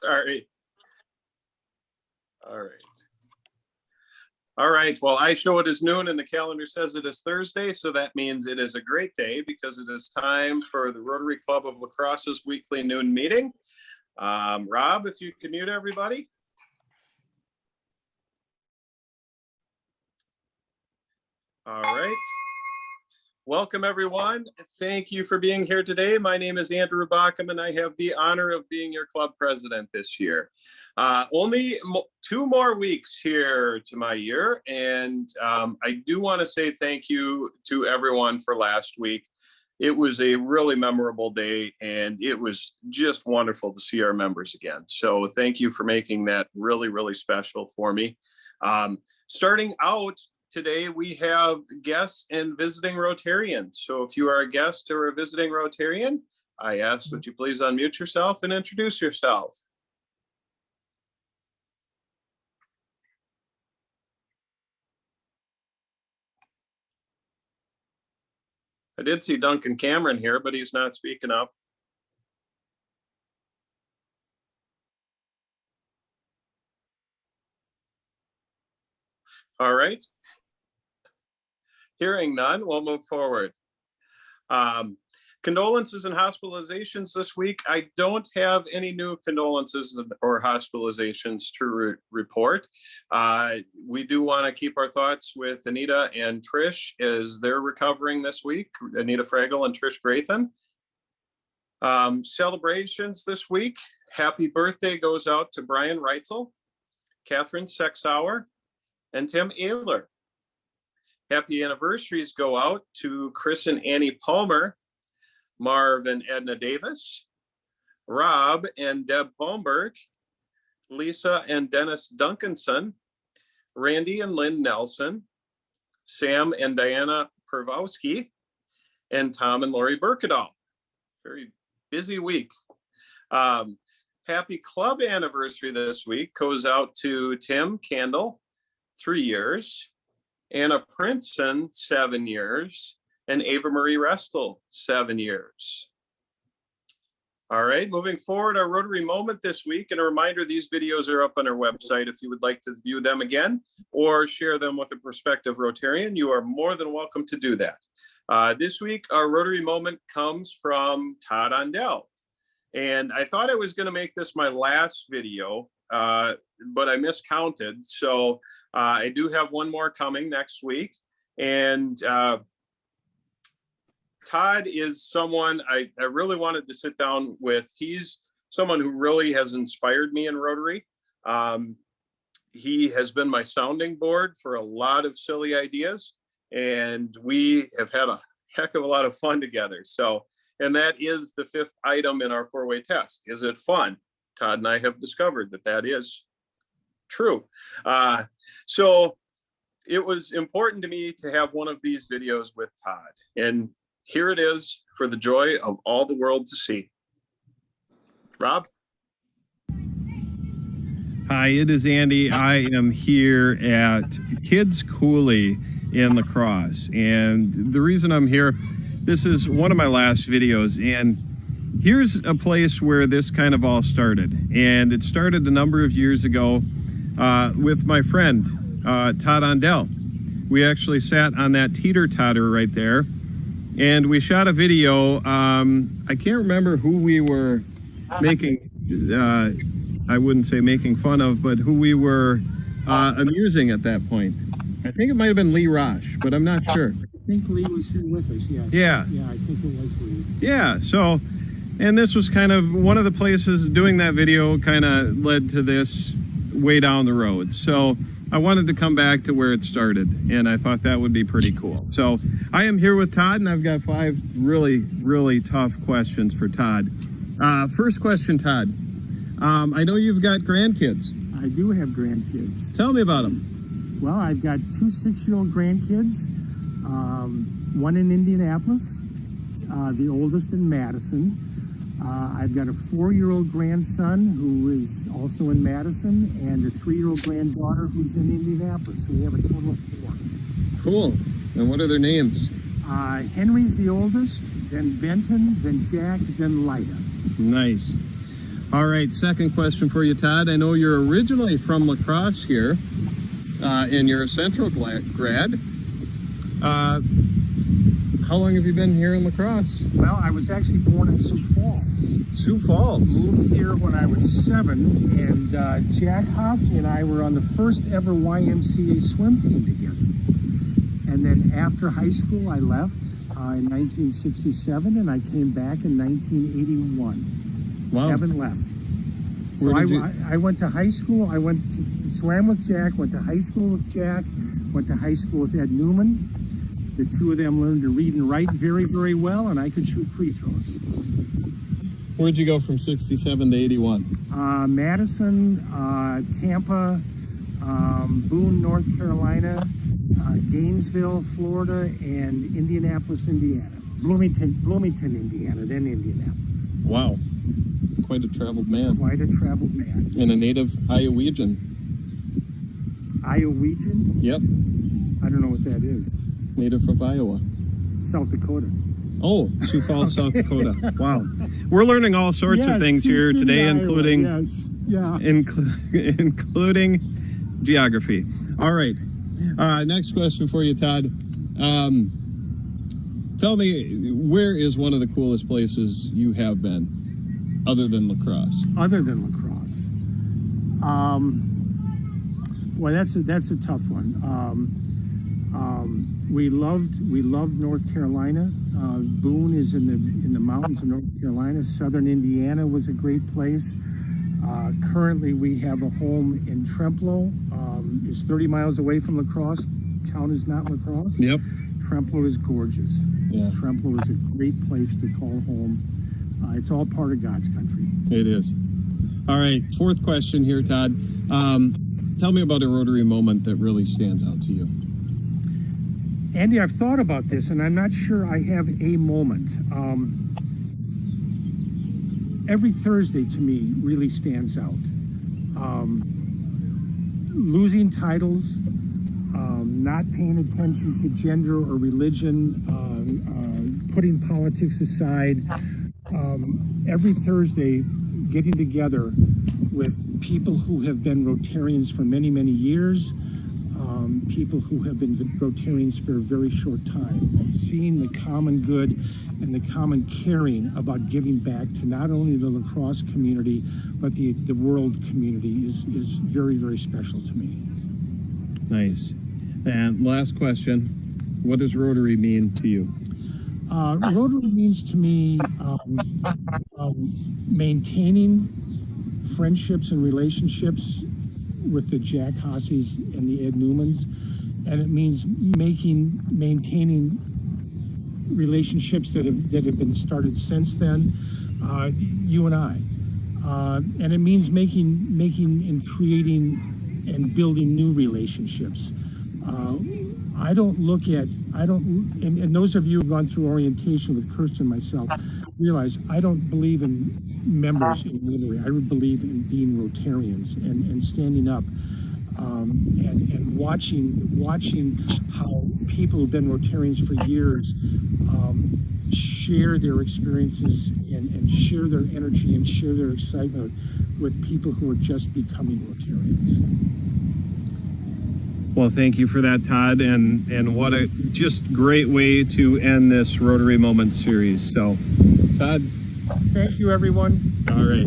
Sorry. All right. All right. Well, I show it as noon and the calendar says it is Thursday. So that means it is a great day because it is time for the Rotary Club of La Crosse's weekly noon meeting. Rob, if you can mute everybody. All right. Welcome, everyone. Thank you for being here today. My name is Andrew Bacham, and I have the honor of being your club president this year. Only 2 more weeks here to my year, and I do want to say thank you to everyone for last week. It was a really memorable day, and it was just wonderful to see our members again. So thank you for making that really, really special for me. Starting out, today we have guests and visiting Rotarians. So if you are a guest or a visiting Rotarian, I ask that you please unmute yourself and introduce yourself. I did see Duncan Cameron here, but he's not speaking up. All right. Hearing none, we'll move forward. Condolences and hospitalizations this week. I don't have any new condolences or hospitalizations to report. We do want to keep our thoughts with Anita and Trish as they're recovering this week, Anita Fraggle and Trish Graythen. Celebrations this week. Happy birthday goes out to Brian Reitzel, Catherine Sexauer, and Tim Ehler. Happy anniversaries go out to Chris and Annie Palmer, Marv and Edna Davis, Rob and Deb Palmberg, Lisa and Dennis Duncanson, Randy and Lynn Nelson, Sam and Diana Pervowski, and Tom and Lori Berkedahl. Very busy week. Happy club anniversary this week goes out to Tim Candle, 3 years, Anna Princeton, 7 years, and Ava Marie Restel, 7 years. All right, moving forward, our Rotary Moment this week, and a reminder, these videos are up on our website. If you would like to view them again or share them with a prospective Rotarian, you are more than welcome to do that. This week, our Rotary Moment comes from Todd Ondell. And I thought I was gonna make this my last video, but I miscounted. So I do have one more coming next week. And Todd is someone I really wanted to sit down with. He's someone who really has inspired me in Rotary. He has been my sounding board for a lot of silly ideas, and we have had a heck of a lot of fun together. So, and that is the 5th item in our 4-way test. Is it fun? Todd and I have discovered that that is true. So it was important to me to have one of these videos with Todd. And here it is for the joy of all the world to see. Rob? Hi, it is Andy. I am here at Kids Cooley in La Crosse. And the reason I'm here, this is one of my last videos. And here's a place where this kind of all started. And it started a number of years ago with my friend, Todd Ondell. We actually sat on that teeter-totter right there. And we shot a video. I can't remember who we were making, I wouldn't say making fun of, but who we were amusing at that point. I think it might have been Lee Rosh, but I'm not sure. I think Lee was here with us, yes. Yeah. Yeah, I think it was Lee. Yeah, so, and this was kind of one of the places doing that video kind of led to this way down the road. So I wanted to come back to where it started, and I thought that would be pretty cool. So I am here with Todd, and I've got 5 really, really tough questions for Todd. First question, Todd. I know you've got grandkids. I do have grandkids. Tell me about them. Well, I've got 2 6-year-old grandkids, one in Indianapolis, the oldest in Madison. I've got a 4-year-old grandson who is also in Madison, and a 3-year-old granddaughter who's in Indianapolis. So we have a total of 4. Cool. And what are their names? Henry's the oldest, then Benton, then Jack, then Lyda. Nice. All right, second question for you, Todd. I know you're originally from La Crosse here, and you're a Central grad. How long have you been here in La Crosse? Well, I was actually born in Sioux Falls. Sioux Falls. Moved here when I was 7, and Jack Hossey and I were on the first ever YMCA swim team together. And then after high school, I left in 1967, and I came back in 1981. Wow. Haven't left. So I went to high school. I swam with Jack, went to high school with Jack, went to high school with Ed Newman. The two of them learned to read and write very, very well, and I could shoot free throws. Where'd you go from 67 to 81? Madison, Tampa, Boone, North Carolina, Gainesville, Florida, and Indianapolis, Indiana. Bloomington, Indiana, then Indianapolis. Wow. Quite a traveled man. Quite a traveled man. And a native Iowegian. Iowegian? Yep. I don't know what that is. Native of Iowa. South Dakota. Oh, Sioux Falls, South Dakota. Wow. We're learning all sorts of things here today, including including geography. All right. Next question for you, Todd. Tell me, where is one of the coolest places you have been, other than La Crosse? Other than La Crosse. Well, that's a tough one. We loved North Carolina. Boone is in the mountains of North Carolina. Southern Indiana was a great place. Currently, we have a home in Trempealeau. It's 30 miles away from La Crosse. Town is not La Crosse. Yep. Trempealeau is gorgeous. Yeah. Trempealeau is a great place to call home. It's all part of God's country. It is. All right. Fourth question here, Todd. Tell me about a Rotary moment that really stands out to you. Andy, I've thought about this, and I'm not sure I have a moment. Every Thursday to me really stands out. Losing titles, not paying attention to gender or religion, putting politics aside. Every Thursday, getting together with people who have been Rotarians for many, many years, people who have been Rotarians for a very short time, and seeing the common good and the common caring about giving back to not only the La Crosse community, but the world community is very, very special to me. Nice. And last question, what does Rotary mean to you? Rotary means to me maintaining friendships and relationships with the Jack Hosseys and the Ed Newmans, and it means maintaining relationships that have been started since then, you and I, and it means making and creating and building new relationships. And those of you who've gone through orientation with Kirsten and myself realize I don't believe in members in Rotary. I would believe in being Rotarians and standing up and watching how people who've been Rotarians for years share their experiences and share their energy and share their excitement with people who are just becoming Rotarians. Well, thank you for that, Todd, and what a just great way to end this Rotary Moments series. So, Todd. Thank you, everyone. All right.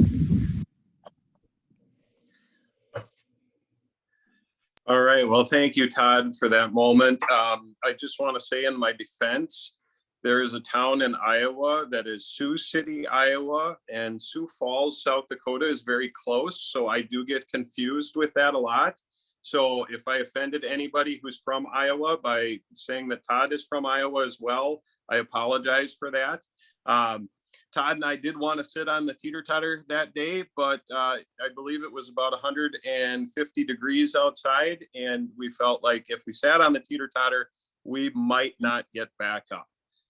All right. Well, thank you, Todd, for that moment. I just want to say in my defense, there is a town in Iowa that is Sioux City, Iowa, and Sioux Falls, South Dakota is very close. So I do get confused with that a lot. So if I offended anybody who's from Iowa by saying that Todd is from Iowa as well, I apologize for that. Todd and I did want to sit on the teeter-totter that day, but I believe it was about 150 degrees outside, and we felt like if we sat on the teeter-totter, we might not get back up.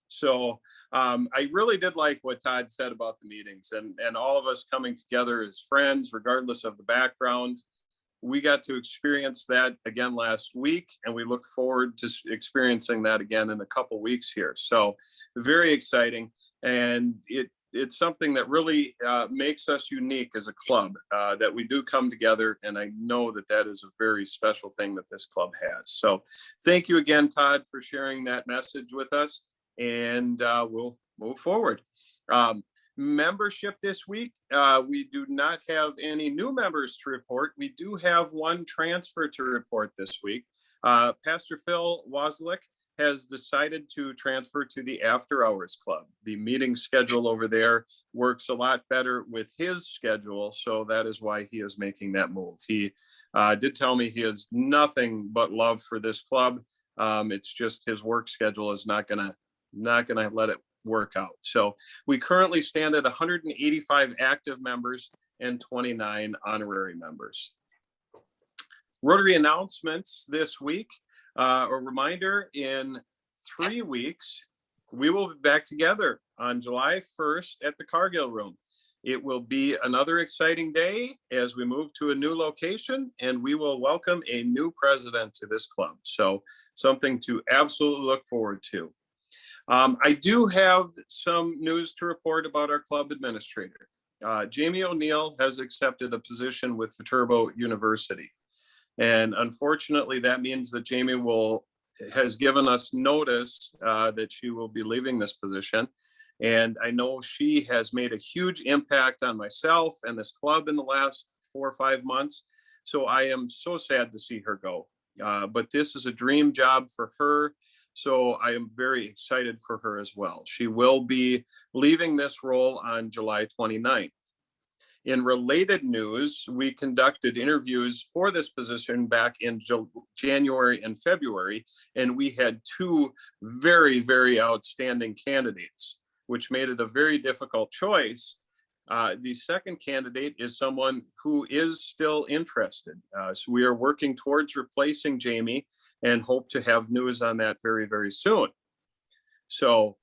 So I really did like what Todd said about the meetings and all of us coming together as friends, regardless of the background. We got to experience that again last week, and we look forward to experiencing that again in a couple weeks here. So very exciting. And it's something that really makes us unique as a club, that we do come together. And I know that that is a very special thing that this club has. So thank you again, Todd, for sharing that message with us. And we'll move forward. Membership this week, we do not have any new members to report. We do have one transfer to report this week. Pastor Phil Wozlick has decided to transfer to the After Hours Club. The meeting schedule over there works a lot better with his schedule, so that is why he is making that move. He did tell me he has nothing but love for this club. It's just his work schedule is not gonna let it work out. So we currently stand at 185 active members and 29 honorary members. Rotary announcements this week. A reminder, in 3 weeks, we will be back together on July 1st at the Cargill Room. It will be another exciting day as we move to a new location, and we will welcome a new president to this club. So something to absolutely look forward to. I do have some news to report about our club administrator. Jamie O'Neill has accepted a position with Viterbo University. And unfortunately, that means that Jamie has given us notice that she will be leaving this position. And I know she has made a huge impact on myself and this club in the last 4 or 5 months. So I am so sad to see her go. But this is a dream job for her. So I am very excited for her as well. She will be leaving this role on July 29th. In related news, we conducted interviews for this position back in January and February, and we had 2 very, very outstanding candidates, which made it a very difficult choice. The second candidate is someone who is still interested. So we are working towards replacing Jamie and hope to have news on that very, very soon. So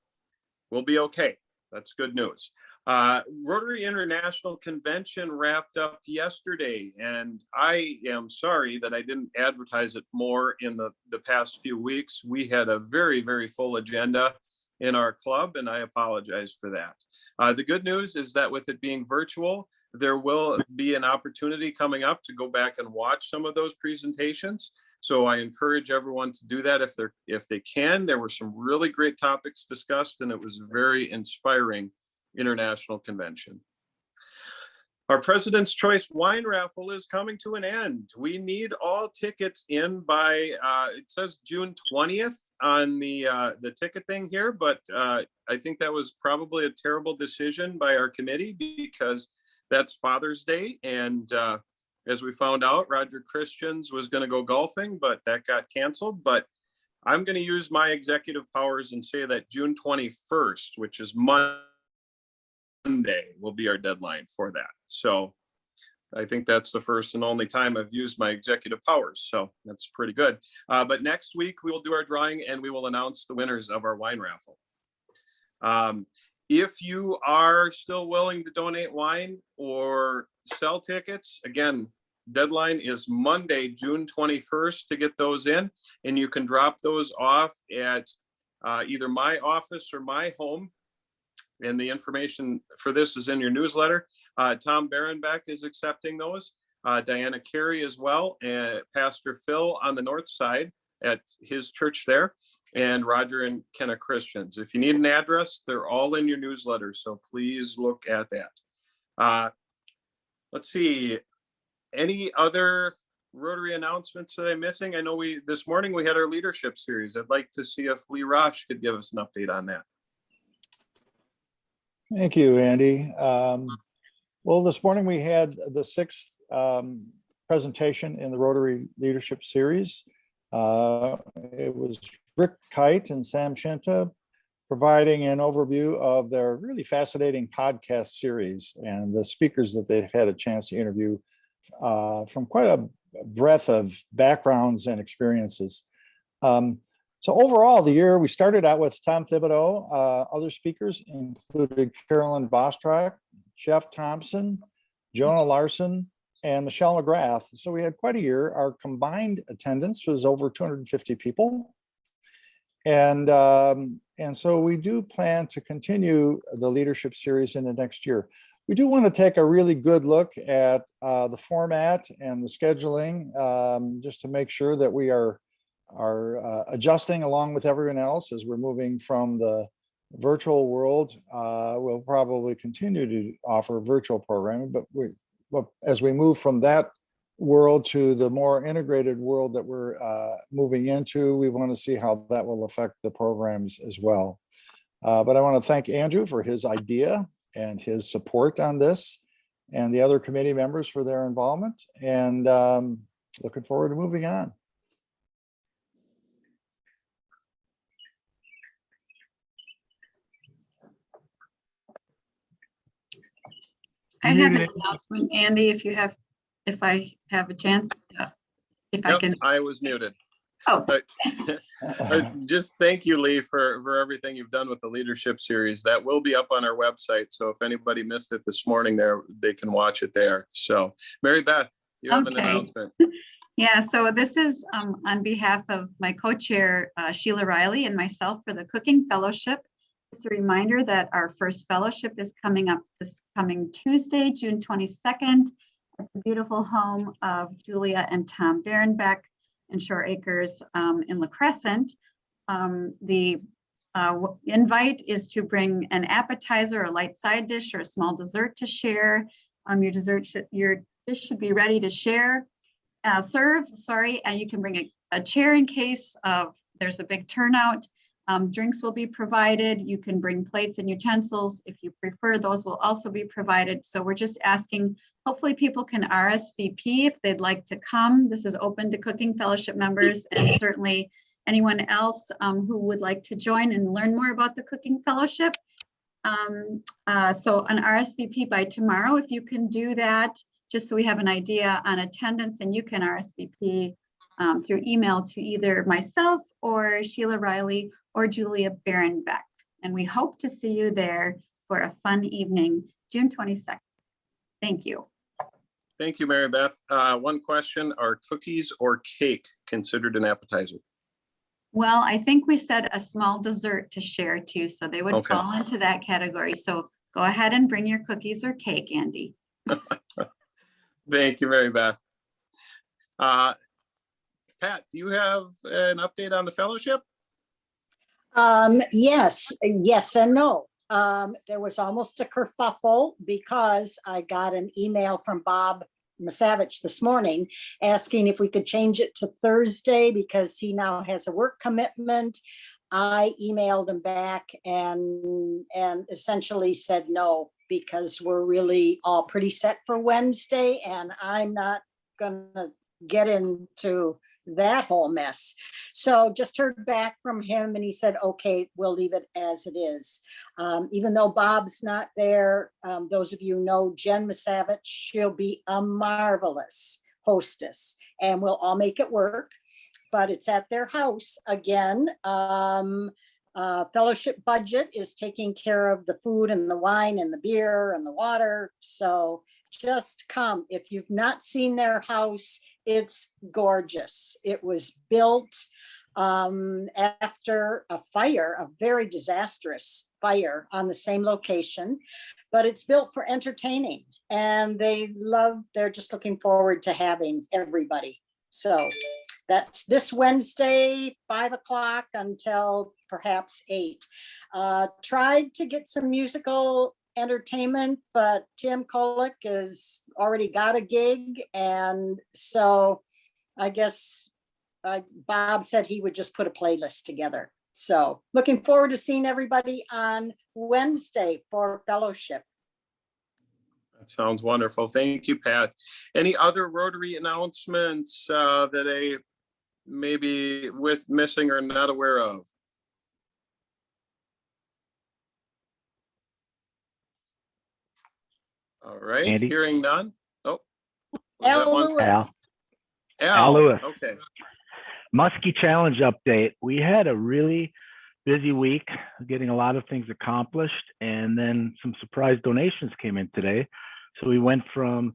we'll be okay. That's good news. Rotary International Convention wrapped up yesterday, and I am sorry that I didn't advertise it more in the past few weeks. We had a very, very full agenda in our club, and I apologize for that. The good news is that with it being virtual, there will be an opportunity coming up to go back and watch some of those presentations. So I encourage everyone to do that if they can. There were some really great topics discussed, and it was a very inspiring international convention. Our President's Choice Wine Raffle is coming to an end. We need all tickets in by, it says June 20th on the ticket thing here, but I think that was probably a terrible decision by our committee because that's Father's Day. And as we found out, Roger Christians was going to go golfing, but that got canceled. But I'm going to use my executive powers and say that June 21st, which is Monday, will be our deadline for that. So I think that's the first and only time I've used my executive powers. So that's pretty good. But next week we will do our drawing and we will announce the winners of our wine raffle. If you are still willing to donate wine or sell tickets, again, deadline is Monday, June 21st to get those in, and you can drop those off at either my office or my home. And the information for this is in your newsletter. Tom Barenbeck is accepting those. Diana Carey as well, and Pastor Phil on the north side at his church there, and Roger and Kenna Christians. If you need an address, they're all in your newsletter, so please look at that. Let's see, any other Rotary announcements that I'm missing? I know this morning we had our leadership series. I'd like to see if Lee Rosh could give us an update on that. Thank you, Andy. Well, this morning we had the 6th presentation in the Rotary Leadership Series. It was Rick Kite and Sam Shinta providing an overview of their really fascinating podcast series and the speakers that they've had a chance to interview from quite a breadth of backgrounds and experiences. So overall, the year we started out with Tom Thibodeau. Other speakers included Carolyn Bostrak, Jeff Thompson, Jonah Larson, and Michelle McGrath. So we had quite a year. Our combined attendance was over 250 people. And And so we do plan to continue the leadership series in the next year. We do want to take a really good look at the format and the scheduling, just to make sure that we are adjusting along with everyone else as we're moving from the virtual world. We'll probably continue to offer virtual programming, but as we move from that world to the more integrated world that we're moving into, we want to see how that will affect the programs as well. But I want to thank Andrew for his idea and his support on this, and the other committee members for their involvement, and looking forward to moving on. I have an announcement, Andy, if I have a chance, if I can. I was muted. Oh, Just thank you, Lee, for everything you've done with the leadership series. That will be up on our website. So if anybody missed it this morning there, they can watch it there. So Mary Beth, you have an Okay. announcement. yeah, so this is on behalf of my co-chair, Sheila Riley, and myself for the Cooking Fellowship. Just a reminder that our first fellowship is coming up this coming Tuesday, June 22nd, at the beautiful home of Julia and Tom Barenbeck in Shore Acres in La Crescent. The invite is to bring an appetizer, a light side dish, or a small dessert to share. Your dish should be ready to serve, and you can bring a chair in case of there's a big turnout. Drinks will be provided. You can bring plates and utensils. If you prefer, those will also be provided. So we're just asking, hopefully people can RSVP if they'd like to come. This is open to Cooking Fellowship members and certainly anyone else who would like to join and learn more about the Cooking Fellowship. So an RSVP by tomorrow, if you can do that, just so we have an idea on attendance, and you can RSVP through email to either myself or Sheila Riley or Julia Barenbeck. And we hope to see you there for a fun evening, June 22nd. Thank you. Thank you, Mary Beth. One question, are cookies or cake considered an appetizer? Well, I think we said a small dessert to share too, so they would Okay. fall into that category. So go ahead and bring your cookies or cake, Andy. Thank you, Mary Beth. Pat, do you have an update on the fellowship? Yes and no. There was almost a kerfuffle because I got an email from Bob Masavich this morning asking if we could change it to Thursday because he now has a work commitment. I emailed him back and essentially said no, because we're really all pretty set for Wednesday, and I'm not gonna get into that whole mess. So just heard back from him and he said, okay, we'll leave it as it is. Even though Bob's not there, those of you know Jen Masavich, she'll be a marvelous hostess and we'll all make it work, but it's at their house again. Fellowship budget is taking care of the food and the wine and the beer and the water. So just come. If you've not seen their house, it's gorgeous. It was built after a fire, a very disastrous fire on the same location, but it's built for entertaining and they're just looking forward to having everybody. So that's this Wednesday, 5 o'clock until perhaps 8. Tried to get some musical entertainment, but Tim Kolick has already got a gig. And so I guess Bob said he would just put a playlist together. So looking forward to seeing everybody on Wednesday for fellowship. That sounds wonderful. Thank you, Pat. Any other Rotary announcements that I may be missing or not aware of? All right, Andy? hearing none. Oh, was that Al one? Lewis. Al Lewis. Okay. Muskie Challenge update. We had a really busy week getting a lot of things accomplished, and then some surprise donations came in today. So we went from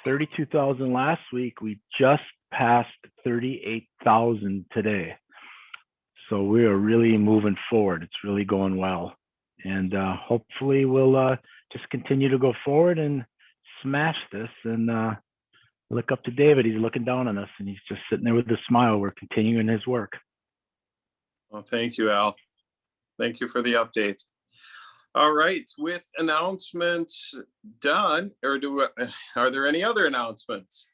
32,000 last week. We just passed 38,000 today. So we are really moving forward. It's really going well. And hopefully we'll just continue to go forward and smash this. And look up to David. He's looking down on us and he's just sitting there with a smile. We're continuing his work. Well, thank you, Al. Thank you for the update. All right, with announcements done, or are there any other announcements?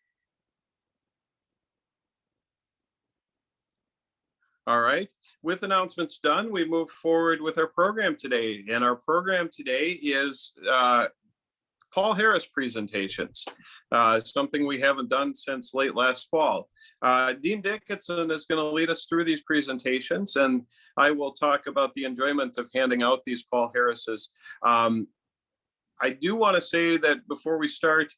All right, with announcements done, we move forward with our program today. And our program today is Paul Harris presentations, something we haven't done since late last fall. Dean Dickinson is going to lead us through these presentations, and I will talk about the enjoyment of handing out these Paul Harrises. I do want to say that before we start,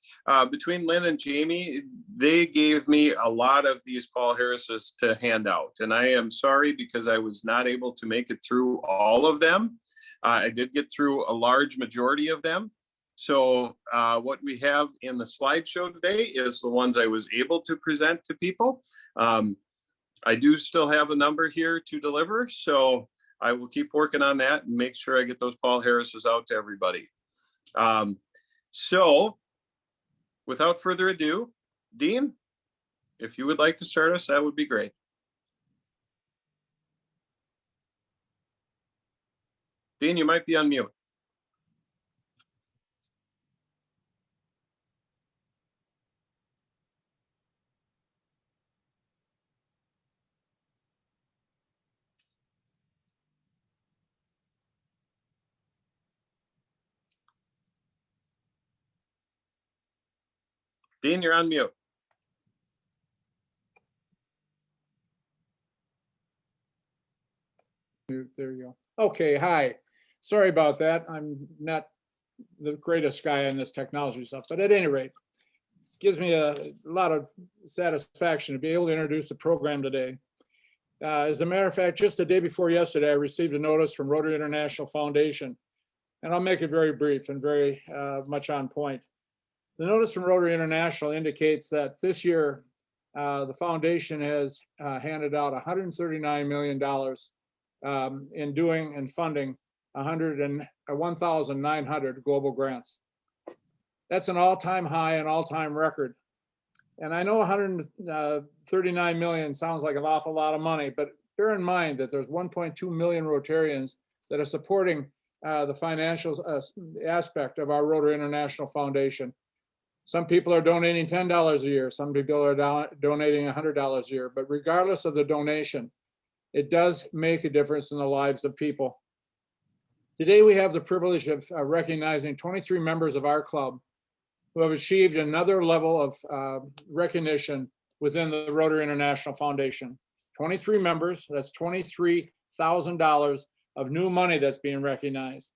between Lynn and Jamie, they gave me a lot of these Paul Harrises to hand out. And I am sorry because I was not able to make it through all of them. I did get through a large majority of them. So what we have in the slideshow today is the ones I was able to present to people. I do still have a number here to deliver, so I will keep working on that and make sure I get those Paul Harrises out to everybody. So without further ado, Dean, if you would like to start us, that would be great. Dean, you might be on mute. Dean, you're on mute. There you go. Okay, hi. Sorry about that. I'm not the greatest guy in this technology stuff, but at any rate, gives me a lot of satisfaction to be able to introduce the program today. As a matter of fact, just the day before yesterday, I received a notice from Rotary International Foundation, and I'll make it very brief and very much on point. The notice from Rotary International indicates that this year, the foundation has handed out $139 million in doing and funding 1,900 global grants. That's an all-time high and all-time record. And I know 139 million sounds like an awful lot of money, but bear in mind that there's 1.2 million Rotarians that are supporting the financial aspect of our Rotary International Foundation. Some people are donating $10 a year. Some people are donating $100 a year. But regardless of the donation, it does make a difference in the lives of people. Today, we have the privilege of recognizing 23 members of our club who have achieved another level of recognition within the Rotary International Foundation. 23 members, that's $23,000 of new money that's being recognized.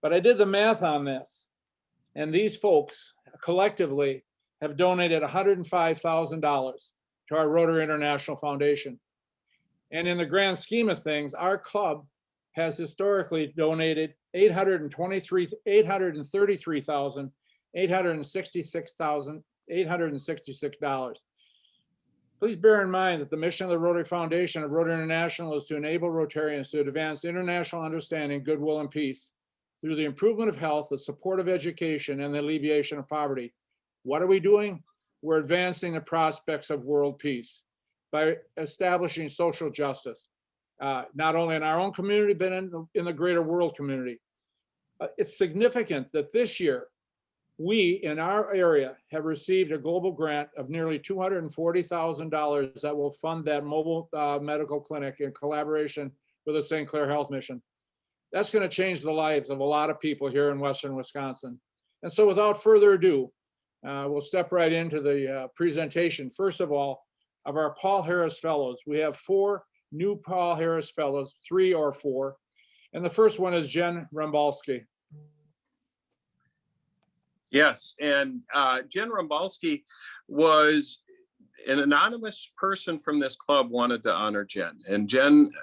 But I did the math on this, and these folks collectively have donated $105,000 to our Rotary International Foundation. And in the grand scheme of things, our club has historically donated $833,866,866. Please bear in mind that the mission of the Rotary Foundation of Rotary International is to enable Rotarians to advance international understanding, goodwill, and peace through the improvement of health, the support of education, and the alleviation of poverty. What are we doing? We're advancing the prospects of world peace by establishing social justice, not only in our own community, but in the greater world community. It's significant that this year, we in our area have received a global grant of nearly $240,000 that will fund that mobile medical clinic in collaboration with the St. Clair Health Mission. That's going to change the lives of a lot of people here in Western Wisconsin. And so without further ado, we'll step right into the presentation. First of all, of our Paul Harris Fellows. We have 4 new Paul Harris Fellows, 3 or 4. And the first one is Jen Rumbalski. Yes, and Jen Rumbalski was an anonymous person from this club wanted to honor Jen. And Jen,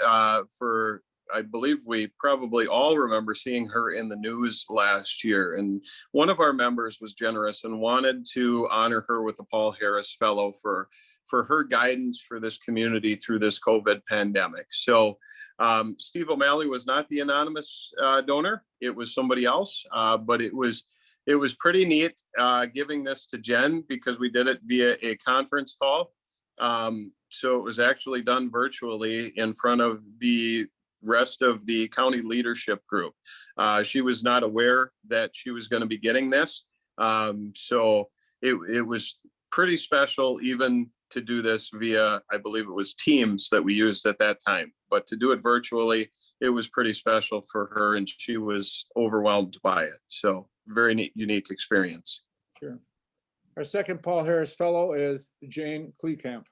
for I believe we probably all remember seeing her in the news last year. And one of our members was generous and wanted to honor her with a Paul Harris Fellow for her guidance for this community through this COVID pandemic. So Steve O'Malley was not the anonymous donor. It was somebody else, but it was pretty neat giving this to Jen because we did it via a conference call. So it was actually done virtually in front of the rest of the county leadership group. She was not aware that she was going to be getting this. So it was pretty special even to do this via, I believe it was Teams that we used at that time, but to do it virtually, it was pretty special for her and she was overwhelmed by it. So very neat, unique experience. Sure. Our second Paul Harris Fellow is Jane Kleekamp.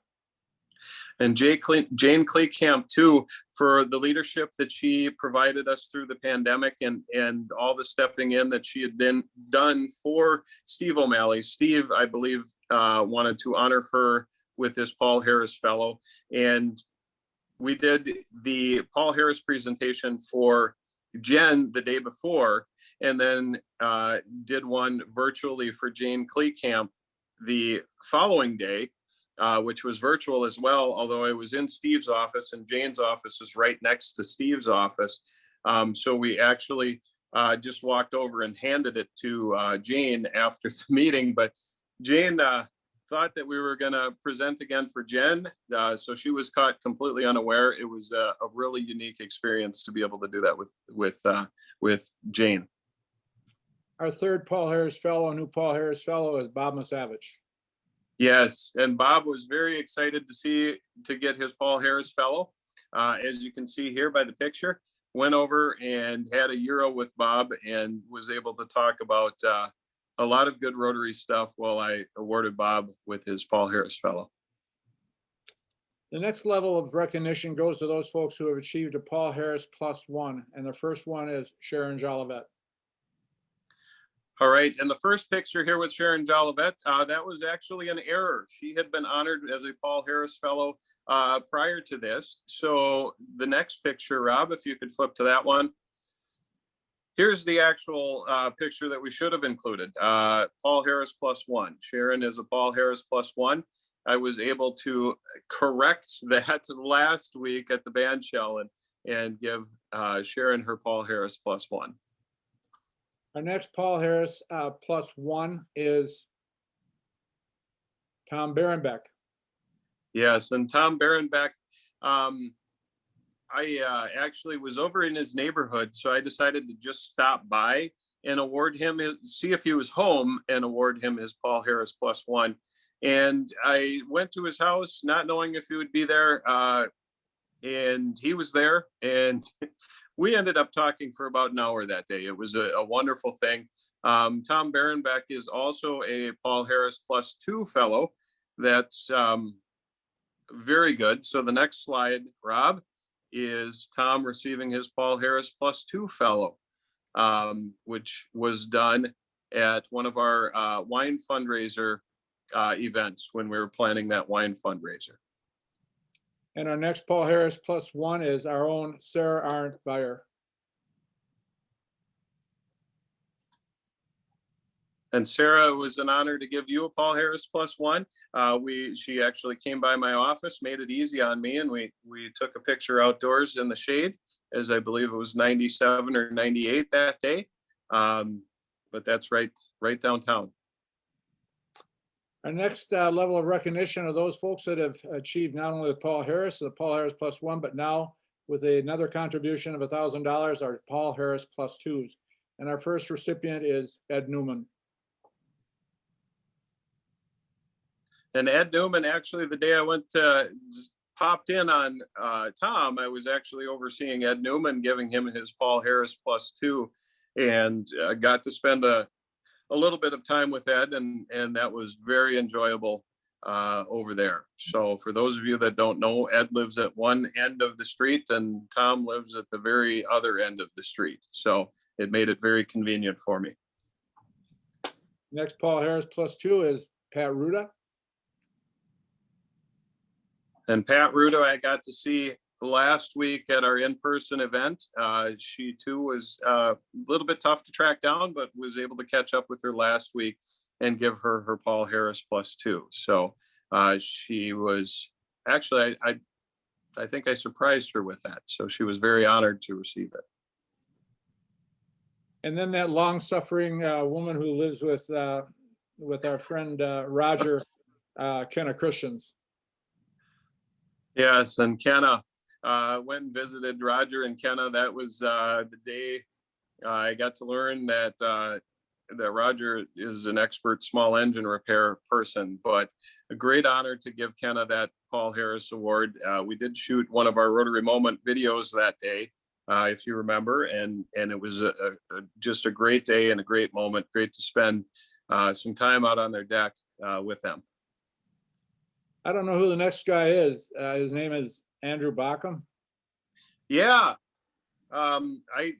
And Jane Kleekamp too, for the leadership that she provided us through the pandemic and all the stepping in that she had been done for Steve O'Malley. Steve, I believe, wanted to honor her with this Paul Harris Fellow. And we did the Paul Harris presentation for Jen the day before, and then did one virtually for Jane Kleekamp the following day, which was virtual as well, although I was in Steve's office and Jane's office is right next to Steve's office. So we actually just walked over and handed it to Jane after the meeting, but Jane thought that we were going to present again for Jen. So she was caught completely unaware. It was a really unique experience to be able to do that with Jane. Our third Paul Harris Fellow, new Paul Harris Fellow, is Bob Misavich. Yes, and Bob was very excited to get his Paul Harris Fellow. As you can see here by the picture, went over and had a Euro with Bob and was able to talk about a lot of good Rotary stuff while I awarded Bob with his Paul Harris Fellow. The next level of recognition goes to those folks who have achieved a Paul Harris +1, and the first one is Sharon Jolivet. All right, and the first picture here with Sharon Jolivet, that was actually an error. She had been honored as a Paul Harris Fellow prior to this. So the next picture, Rob, if you could flip to that one. Here's the actual picture that we should have included. Paul Harris +1. Sharon is a Paul Harris +1. I was able to correct that last week at the band shell and give Sharon her Paul Harris +1. Our next Paul Harris +1 is Tom Berenbeck. Yes, and Tom Berenbeck, I actually was over in his neighborhood, so I decided to just stop by and award him, see if he was home and award him his Paul Harris +1. And I went to his house not knowing if he would be there, and he was there, and we ended up talking for about an hour that day. It was a wonderful thing. Tom Berenbeck is also a Paul Harris +2 fellow. That's very good. So the next slide, Rob, is Tom receiving his Paul Harris +2 fellow, which was done at one of our wine fundraiser events when we were planning that wine fundraiser. And our next Paul Harris +1 is our own Sarah Arndt Beyer. And Sarah, it was an honor to give you a Paul Harris +1. She actually came by my office, made it easy on me, and we took a picture outdoors in the shade, as I believe it was 97 or 98 that day. But that's right downtown. Our next level of recognition are those folks that have achieved not only the Paul Harris +1, but now with another contribution of $1,000, our Paul Harris +2s. And our first recipient is Ed Newman. And Ed Newman, actually, the day I popped in on Tom, I was actually overseeing Ed Newman, giving him his Paul Harris +2, and got to spend a little bit of time with Ed, and that was very enjoyable over there. So for those of you that don't know, Ed lives at one end of the street and Tom lives at the very other end of the street. So it made it very convenient for me. Next Paul Harris +2 is Pat Ruda. And Pat Ruda, I got to see last week at our in-person event. She too was a little bit tough to track down, but was able to catch up with her last week and give her her Paul Harris +2. So she was actually, I think I surprised her with that. So she was very honored to receive it. And then that long-suffering woman who lives with our friend Roger, Kenna Christians. Yes, and Kenna went and visited Roger and Kenna. That was the day I got to learn that that Roger is an expert small engine repair person. But a great honor to give Kenna that Paul Harris Award. We did shoot one of our Rotary Moment videos that day, if you remember, and it was just a great day and a great moment. Great to spend some time out on their deck with them. I don't know who the next guy is. His name is Andrew Bockham. Yeah, I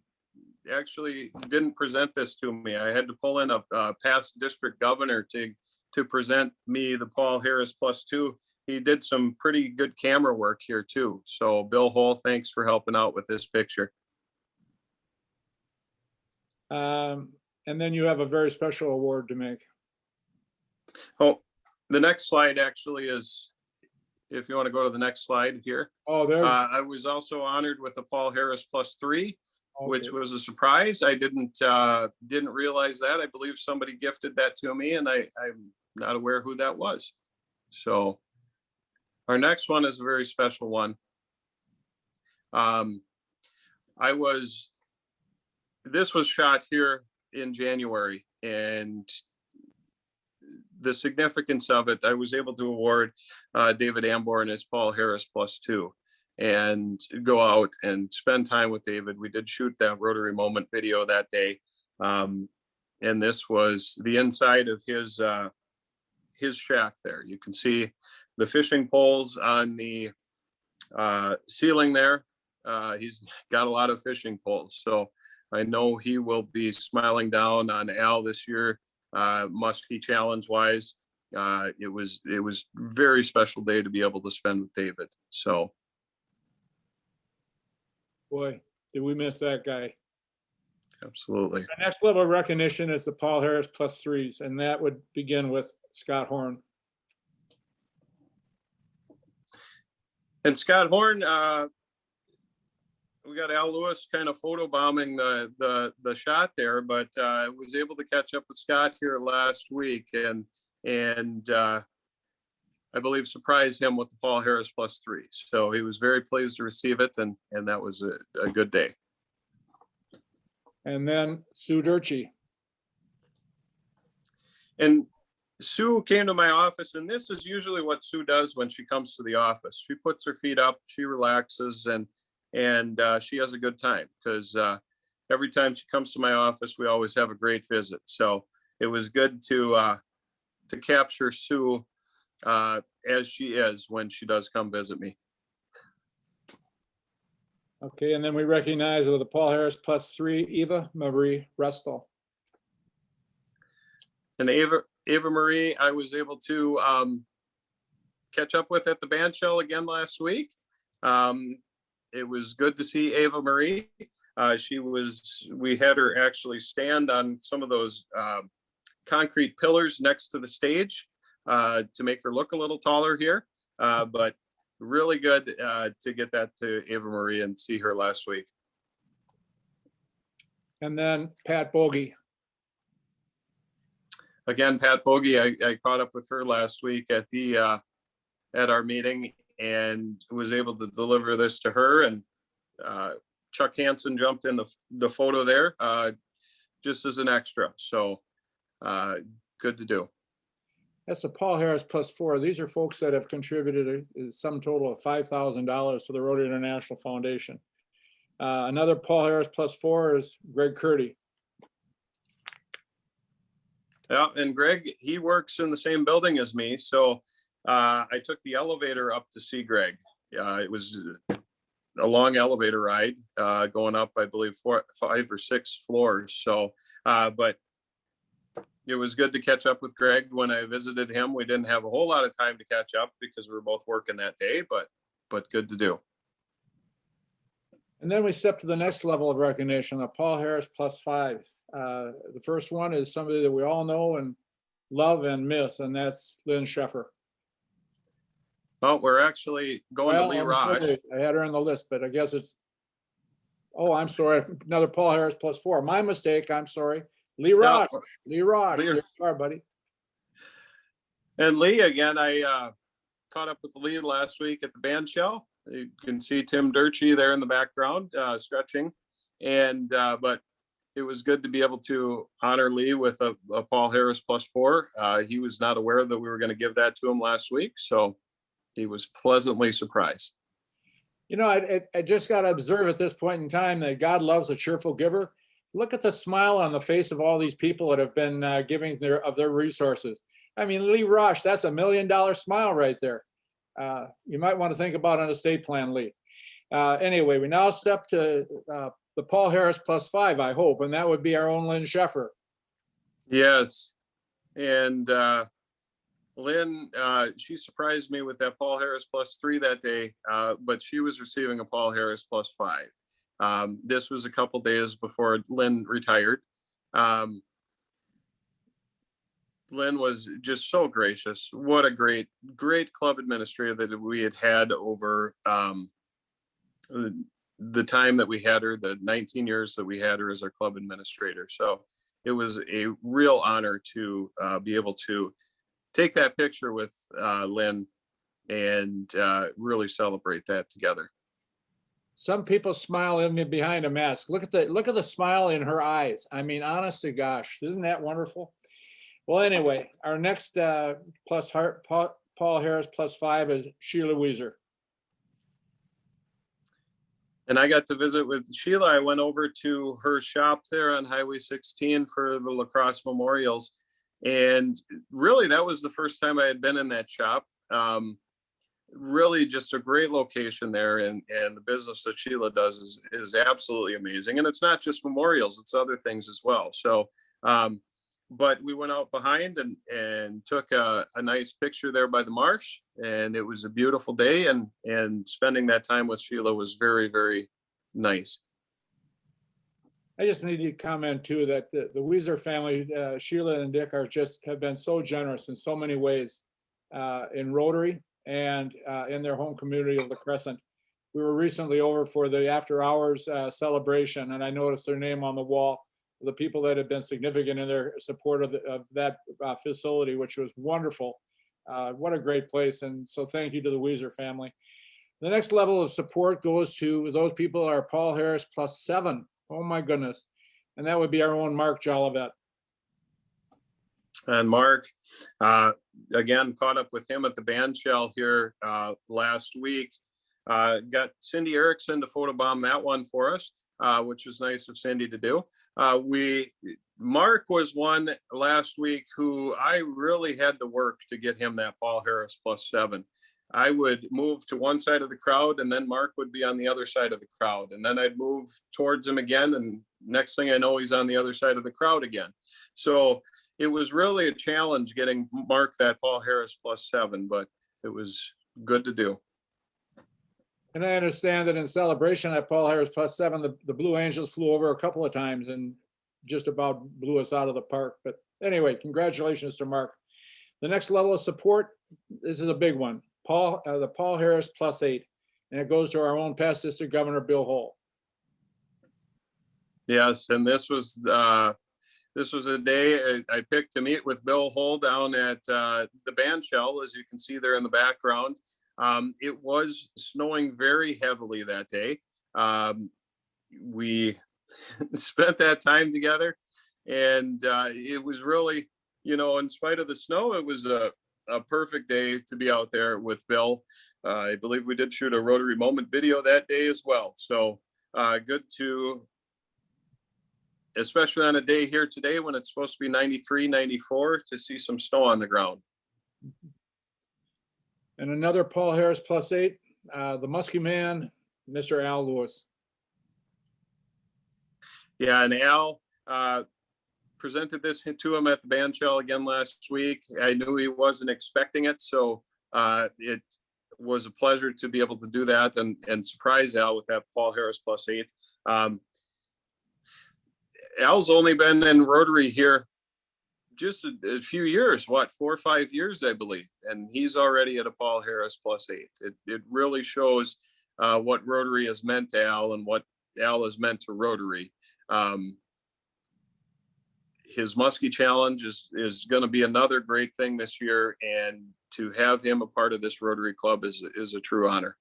actually didn't present this to me. I had to pull in a past district governor to present me the Paul Harris +2. He did some pretty good camera work here too. So Bill Hole, thanks for helping out with this picture. And then you have a very special award to make. Oh, the next slide actually is, if you want to go to the next slide here. Oh, there. I was also honored with a Paul Harris +3, which Okay. was a surprise. I didn't realize that. I believe somebody gifted that to me, and I'm not aware who that was. So our next one is a very special one. This was shot here in January, and the significance of it, I was able to award David Amborn his Paul Harris +2 and go out and spend time with David. We did shoot that Rotary Moment video that day. And this was the inside of his shack there. You can see the fishing poles on the ceiling there. He's got a lot of fishing poles. So I know he will be smiling down on Al this year, Muskie Challenge wise. It was very special day to be able to spend with David. So. Boy, did we miss that guy. Absolutely. The next level of recognition is the Paul Harris +3s, and that would begin with Scott Horn. And Scott Horn, we got Al Lewis kind of photo bombing the shot there, but I was able to catch up with Scott here last week and I believe surprised him with the Paul Harris +3. So he was very pleased to receive it, and that was a good day. And then Sue Durchie. And Sue came to my office, and this is usually what Sue does when she comes to the office. She puts her feet up, she relaxes, and she has a good time, because every time she comes to my office, we always have a great visit. So it was good to capture Sue as she is when she does come visit me. Okay, and then we recognize with the Paul Harris +3, Eva Marie Restel. And Eva Marie, I was able to catch up with at the band shell again last week. It was good to see Eva Marie. We had her actually stand on some of those concrete pillars next to the stage to make her look a little taller here. But really good to get that to Eva Marie and see her last week. And then Pat Bogey. Again, Pat Bogey, I caught up with her last week at our meeting and was able to deliver this to her. And Chuck Hansen jumped in the photo there just as an extra. So good to do. That's a Paul Harris +4. These are folks that have contributed a sum total of $5,000 to the Rotary International Foundation. Another Paul Harris +4 is Greg Curdy. Yeah, and Greg, he works in the same building as me. So I took the elevator up to see Greg. It was a long elevator ride going up, I believe, 5 or 6 floors. So, but it was good to catch up with Greg when I visited him. We didn't have a whole lot of time to catch up because we were both working that day, but good to do. And then we step to the next level of recognition, the Paul Harris +5. The first one is somebody that we all know and love and miss, and that's Lynn Sheffer. Well, we're actually going to Lee I'm Raj. sorry, I had her on the list, but I guess it's, oh, I'm sorry, another Paul Harris +4. My mistake, I'm sorry. Lee Raj, Lee Raj, Lee- there you are, buddy. And Lee, again, I caught up with Lee last week at the band shell. You can see Tim Durchie there in the background, stretching. And, but it was good to be able to honor Lee with a Paul Harris +4. He was not aware that we were going to give that to him last week. So he was pleasantly surprised. You know, I just got to observe at this point in time that God loves a cheerful giver. Look at the smile on the face of all these people that have been giving of their resources. I mean, Lee Rosh, that's $1 million smile right there. You might want to think about an estate plan, Lee. Anyway, we now step to the Paul Harris +5, I hope, and that would be our own Lynn Sheffer. Yes. And Lynn, she surprised me with that Paul Harris +3 that day, but she was receiving a Paul Harris +5. This was a couple days before Lynn retired. Lynn was just so gracious. What a great club administrator that we had over the time that we had her, the 19 years that we had her as our club administrator. So it was a real honor to be able to take that picture with Lynn and really celebrate that together. Some people smile even behind a mask. Look at the smile in her eyes. I mean, honest to gosh, isn't that wonderful? Well, anyway, our next Paul Harris +5 is Sheila Weiser. And I got to visit with Sheila. I went over to her shop there on Highway 16 for the lacrosse memorials. And really, that was the first time I had been in that shop. Really just a great location there. And the business that Sheila does is absolutely amazing. And it's not just memorials, it's other things as well. So, but we went out behind and took a nice picture there by the marsh, and it was a beautiful day, and spending that time with Sheila was very, very nice. I just need to comment too that the Weiser family, Sheila and Dick, have been so generous in so many ways in Rotary and in their home community of La Crescent. We were recently over for the after hours celebration, and I noticed their name on the wall. The people that have been significant in their support of that facility, which was wonderful. What a great place. And so thank you to the Weiser family. The next level of support goes to those people are Paul Harris +7. Oh my goodness. And that would be our own Mark Jolivet. And Mark, again, caught up with him at the band shell here last week. Got Cindy Erickson to photobomb that one for us. Which was nice of Cindy to do. Mark was one last week who I really had to work to get him that Paul Harris +7. I would move to one side of the crowd, and then Mark would be on the other side of the crowd. And then I'd move towards him again, and next thing I know, he's on the other side of the crowd again. So it was really a challenge getting Mark that Paul Harris +7, but it was good to do. And I understand that in celebration at Paul Harris +7, the Blue Angels flew over a couple of times and just about blew us out of the park. But anyway, congratulations to Mark. The next level of support, this is a big one. The Paul Harris +8, and it goes to our own past district governor, Bill Hull. Yes, and this was a day I picked to meet with Bill Hull down at the band shell, as you can see there in the background. It was snowing very heavily that day. We spent that time together, and it was really, in spite of the snow, it was a perfect day to be out there with Bill. I believe we did shoot a Rotary Moment video that day as well. So good to, especially on a day here today when it's supposed to be 93, 94, to see some snow on the ground. And another Paul Harris +8, the Muskie man, Mr. Al Lewis. Yeah, and Al presented this to him at the band shell again last week. I knew he wasn't expecting it, so it was a pleasure to be able to do that and surprise Al with that Paul Harris +8. Al's only been in Rotary here just a few years, 4 or 5 years, I believe, and he's already at a Paul Harris +8. It really shows what Rotary has meant to Al and what Al has meant to Rotary. His Muskie Challenge is going to be another great thing this year, and to have him a part of this Rotary Club is a true honor.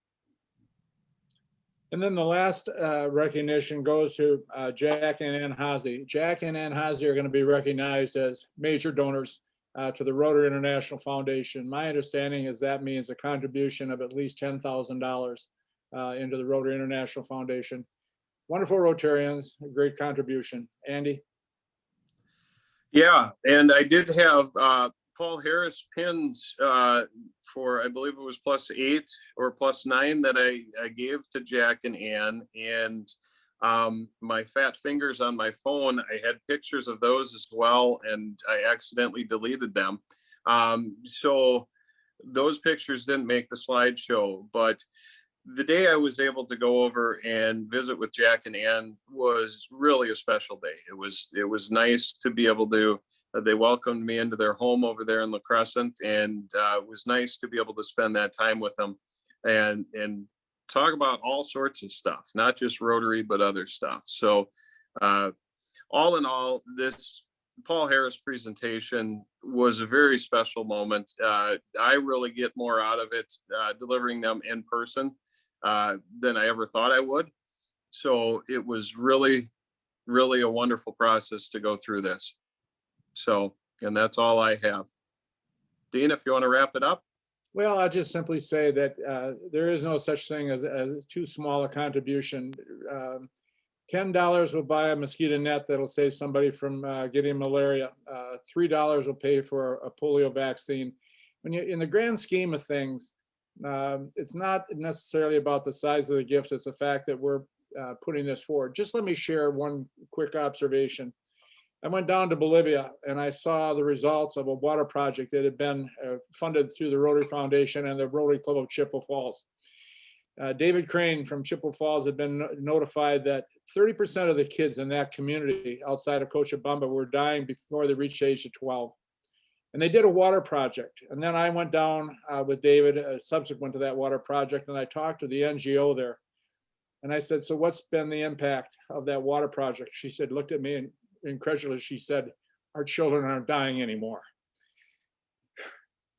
And then the last recognition goes to Jack and Ann Hazy. Jack and Ann Hazy are going to be recognized as major donors to the Rotary International Foundation. My understanding is that means a contribution of at least $10,000 into the Rotary International Foundation. Wonderful Rotarians, a great contribution. Andy? Yeah, and I did have Paul Harris pins for, I believe it was +8 or +9 that I gave to Jack and Ann, and my fat fingers on my phone, I had pictures of those as well, and I accidentally deleted them. So those pictures didn't make the slideshow, but the day I was able to go over and visit with Jack and Ann was really a special day. It was nice to be able to, they welcomed me into their home over there in La Crescent, and it was nice to be able to spend that time with them and talk about all sorts of stuff, not just Rotary, but other stuff. So all in all, this Paul Harris presentation was a very special moment. I really get more out of it delivering them in person than I ever thought I would. So it was really, really a wonderful process to go through this. So, and that's all I have. Dean, if you want to wrap it up. Well, I'll just simply say that there is no such thing as too small a contribution. $10 will buy a mosquito net that'll save somebody from getting malaria. $3 will pay for a polio vaccine. When you, in the grand scheme of things, it's not necessarily about the size of the gift. It's the fact that we're putting this forward. Just let me share one quick observation. I went down to Bolivia and I saw the results of a water project that had been funded through the Rotary Foundation and the Rotary Club of Chippewa Falls. David Crane from Chippewa Falls had been notified that 30% of the kids in that community outside of Cochabamba were dying before they reached the age of 12. And they did a water project. And then I went down with David subsequent to that water project, and I talked to the NGO there. And I said, so what's been the impact of that water project? She said, looked at me and incredulous, she said, our children aren't dying anymore.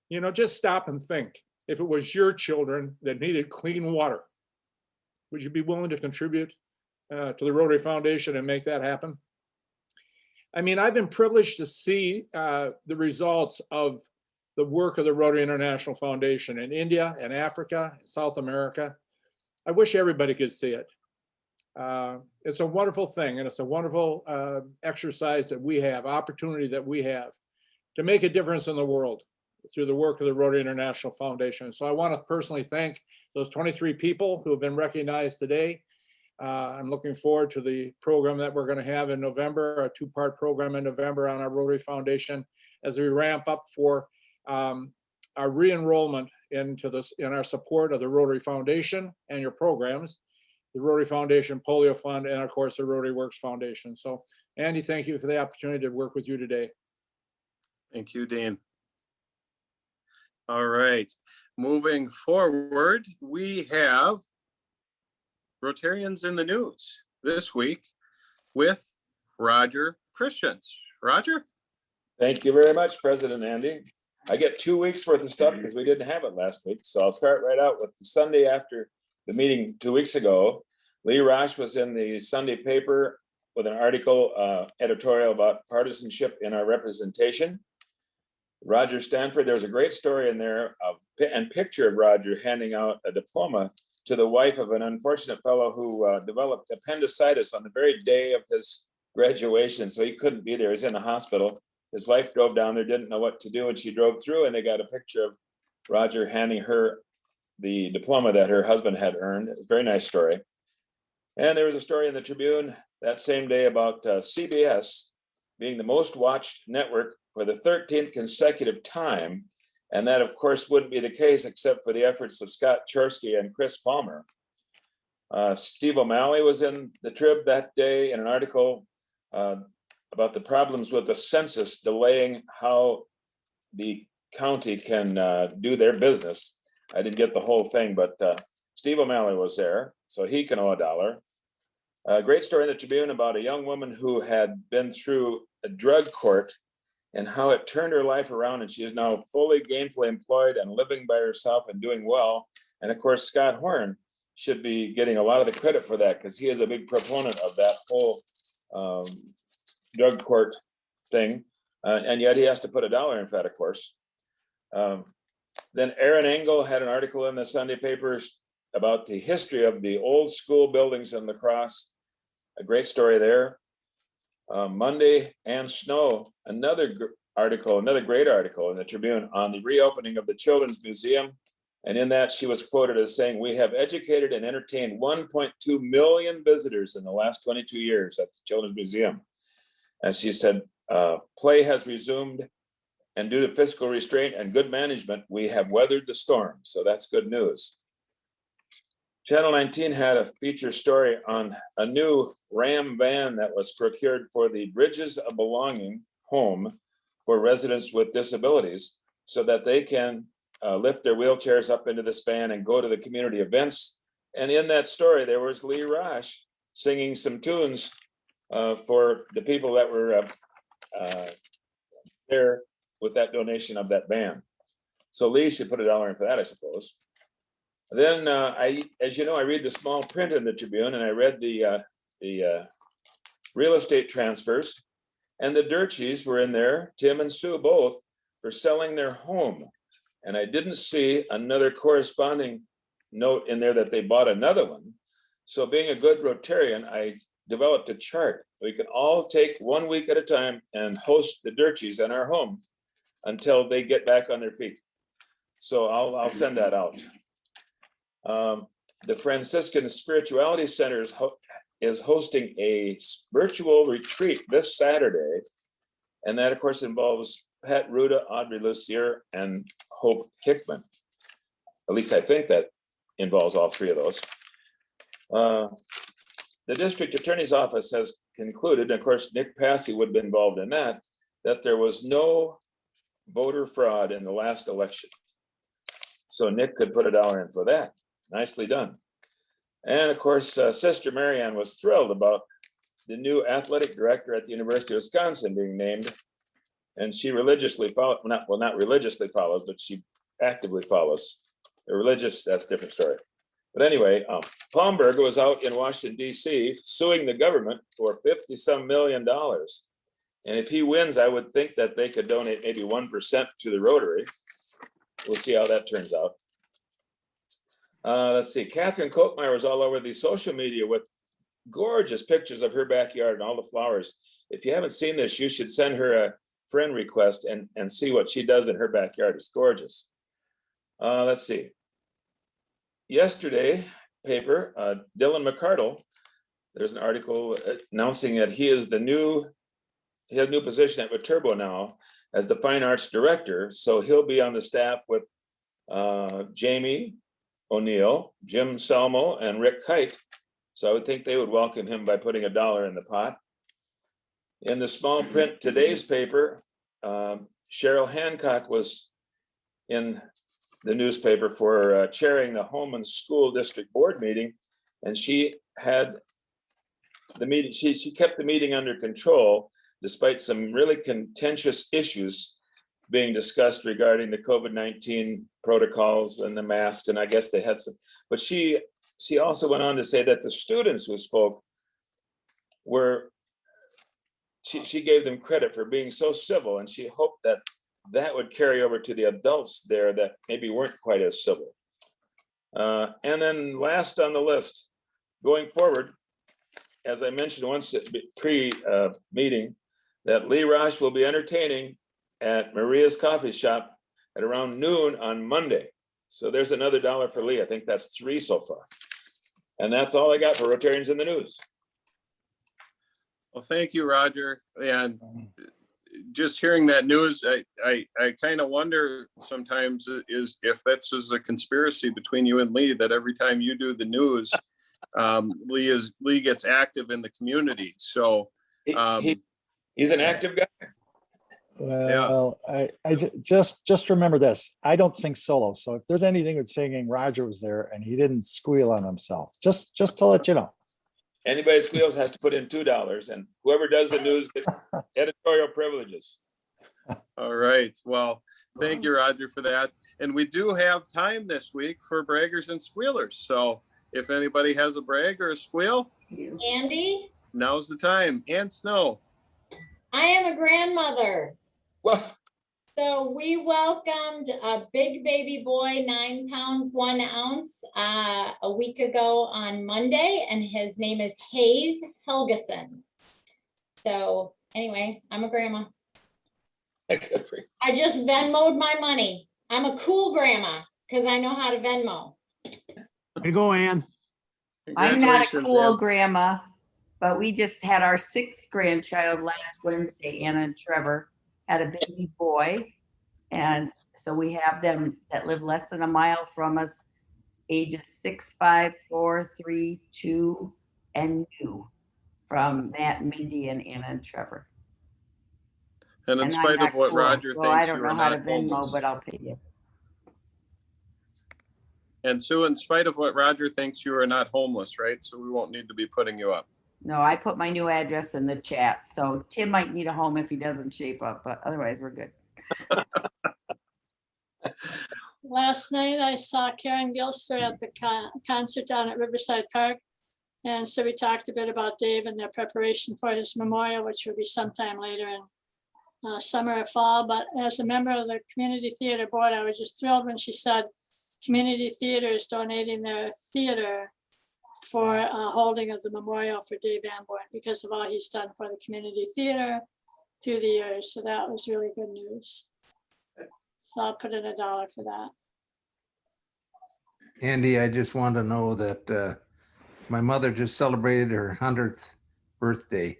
You know, just stop and think. If it was your children that needed clean water, would you be willing to contribute to the Rotary Foundation and make that happen? I mean, I've been privileged to see the results of the work of the Rotary International Foundation in India and Africa, South America. I wish everybody could see it. It's a wonderful thing, and it's a wonderful exercise that we have, opportunity that we have to make a difference in the world through the work of the Rotary International Foundation. So I want to personally thank those 23 people who have been recognized today. I'm looking forward to the program that we're going to have in November, a two-part program in November on our Rotary Foundation as we ramp up for our re-enrollment into this, in our support of the Rotary Foundation and your programs, the Rotary Foundation Polio Fund, and of course the Rotary Works Foundation. So Andy, thank you for the opportunity to work with you today. Thank you, Dean. All right, moving forward, we have Rotarians in the News this week with Roger Christians. Roger? Thank you very much, President Andy. I get 2 weeks worth of stuff because we didn't have it last week. So I'll start right out with the Sunday after the meeting 2 weeks ago. Lee Rosh was in the Sunday paper with an article, editorial about partisanship in our representation. Roger Stanford, there's a great story in there and picture of Roger handing out a diploma to the wife of an unfortunate fellow who developed appendicitis on the very day of his graduation. So he couldn't be there. He was in the hospital. His wife drove down there, didn't know what to do, and she drove through and they got a picture of Roger handing her the diploma that her husband had earned. It's a very nice story. And there was a story in the Tribune that same day about CBS being the most watched network for the 13th consecutive time And that, of course, wouldn't be the case except for the efforts of Scott Chorsky and Chris Palmer. Steve O'Malley was in the Trib that day in an article about the problems with the census delaying how the county can do their business. I didn't get the whole thing, but Steve O'Malley was there, so he can owe $1. A great story in the Tribune about a young woman who had been through a drug court and how it turned her life around, and she is now fully gainfully employed and living by herself and doing well. And of course, Scott Horn should be getting a lot of the credit for that because he is a big proponent of that whole drug court thing. And yet he has to put $1 in for that, of course. Then Aaron Engel had an article in the Sunday papers about the history of the old school buildings in La Crosse. A great story there. Monday, Ann Snow, another great article in the Tribune on the reopening of the Children's Museum. And in that, she was quoted as saying, "We have educated and entertained 1.2 million visitors in the last 22 years at the Children's Museum." And she said, play has resumed, and due to fiscal restraint and good management, we have weathered the storm. So that's good news. Channel 19 had a feature story on a new Ram van that was procured for the Bridges of Belonging home for residents with disabilities so that they can lift their wheelchairs up into this van and go to the community events. And in that story, there was Lee Rosh singing some tunes for the people that were there with that donation of that van. So Lee should put $1 in for that, I suppose. Then as you know, I read the small print in the Tribune, and I read the real estate transfers, and the Durchees were in there, Tim and Sue both, for selling their home. And I didn't see another corresponding note in there that they bought another one. So being a good Rotarian, I developed a chart. We can all take 1 week at a time and host the Durchees in our home until they get back on their feet. So I'll send that out. The Franciscan Spirituality Center is hosting a virtual retreat this Saturday. And that, of course, involves Pat Ruda, Audrey Lucier, and Hope Hickman. At least I think that involves all three of those. The district attorney's office has concluded, and of course, Nick Passy would be involved in that there was no voter fraud in the last election. So Nick could put $1 in for that. Nicely done. And of course, Sister Marianne was thrilled about the new athletic director at the University of Wisconsin being named. And she religiously follows, not religiously follows, but she actively follows. The religious, that's a different story. But anyway, Palmberg was out in Washington, D.C. suing the government for $50-some million. And if he wins, I would think that they could donate maybe 1% to the Rotary. We'll see how that turns out. Let's see, Catherine Kochmeyer was all over the social media with gorgeous pictures of her backyard and all the flowers. If you haven't seen this, you should send her a friend request and see what she does in her backyard. It's gorgeous. Let's see. Yesterday, paper, Dylan McCardle, there's an article announcing that he has a new position at Viterbo now as the fine arts director. So he'll be on the staff with Jamie O'Neill, Jim Salmo, and Rick Kite. So I would think they would welcome him by putting $1 in the pot. In the small print today's paper, Cheryl Hancock was in the newspaper for chairing the Home and School District Board meeting, and she had the meeting. She kept the meeting under control despite some really contentious issues being discussed regarding the COVID-19 protocols and the masks, and I guess they had some. But she also went on to say that the students who spoke were. She gave them credit for being so civil, and she hoped that would carry over to the adults there that maybe weren't quite as civil. And then last on the list, going forward, as I mentioned once at pre-meeting, that Lee Rosh will be entertaining at Maria's Coffee Shop at around noon on Monday. So there's another $1 for Lee. I think that's 3 so far. And that's all I got for Rotarians in the News. Well, thank you, Roger. And just hearing that news, I kind of wonder sometimes is if that's a conspiracy between you and Lee, that every time you do the news, Lee gets active in the community. So He's an active guy. Well, just remember this. I don't sing solo. So if there's anything with singing, Roger was there and he didn't squeal on himself. Just to let you know. Anybody squeals has to put in $2, and whoever does the news gets editorial privileges. All right. Well, thank you, Roger, for that. And we do have time this week for braggers and squealers. So if anybody has a brag or a squeal, Andy, now's the time. And Snow. I am a grandmother. Well, So we welcomed a big baby boy, 9 pounds, 1 ounce, a week ago on Monday, and his name is Hayes Helgeson. So anyway, I'm a grandma. I just Venmoed my money. I'm a cool grandma because I know how to Venmo. There you go, Ann. I'm not a Congratulations, cool Ann. grandma, but we just had our 6th grandchild last Wednesday. Anna and Trevor had a baby boy. And so we have them that live less than a mile from us, ages 6, 5, 4, 3, 2, and new, from Matt, Mindy, and Anna and Trevor. And in And I'm spite not of what cool, Roger so I thinks, don't you know are how to not Venmo, homeless. but I'll pay you. And Sue, in spite of what Roger thinks, you are not homeless, right? So we won't need to be putting you up. No, I put my new address in the chat, so Tim might need a home if he doesn't shape up, but otherwise we're good. Last night I saw Karen Gilster at the concert down at Riverside Park. And so we talked a bit about Dave and their preparation for his memorial, which will be sometime later in summer or fall. But as a member of the Community Theater Board, I was just thrilled when she said Community Theater is donating their theater for holding of the memorial for Dave Amborn because of all he's done for the community theater through the years. So that was really good news. So I'll put in $1 for that. Andy, I just want to know that my mother just celebrated her 100th birthday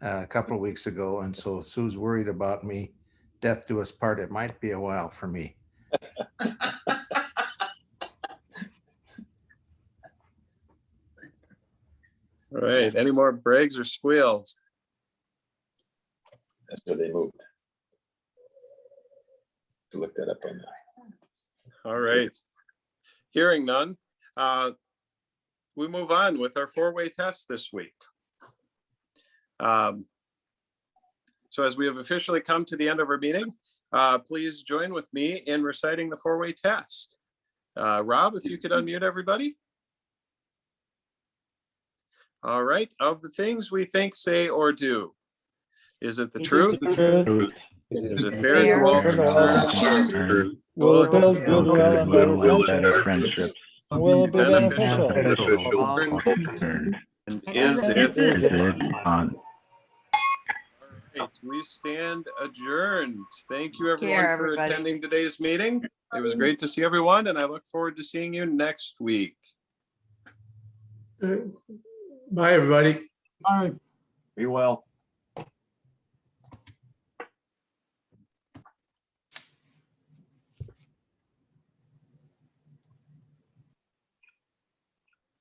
a couple of weeks ago. And so Sue's worried about me. Death do us part. It might be a while for me. All right. Any more brags or squeals? That's where they moved. To look that up on that. All right. Hearing none, we move on with our 4-way test this week. So as we have officially come to the end of our meeting, please join with me in reciting the 4-way test. Rob, if you could unmute everybody. All right. Of the things we think, say, or do, is it the truth? Is it fair to all concerned? Will it build goodwill and better friendships? Will it be beneficial? And is it on? Right, we stand adjourned. Thank you, everyone, Care, for everybody. attending today's meeting. It was great to see everyone, and I look forward to seeing you next week. Bye, everybody. All right. Be well.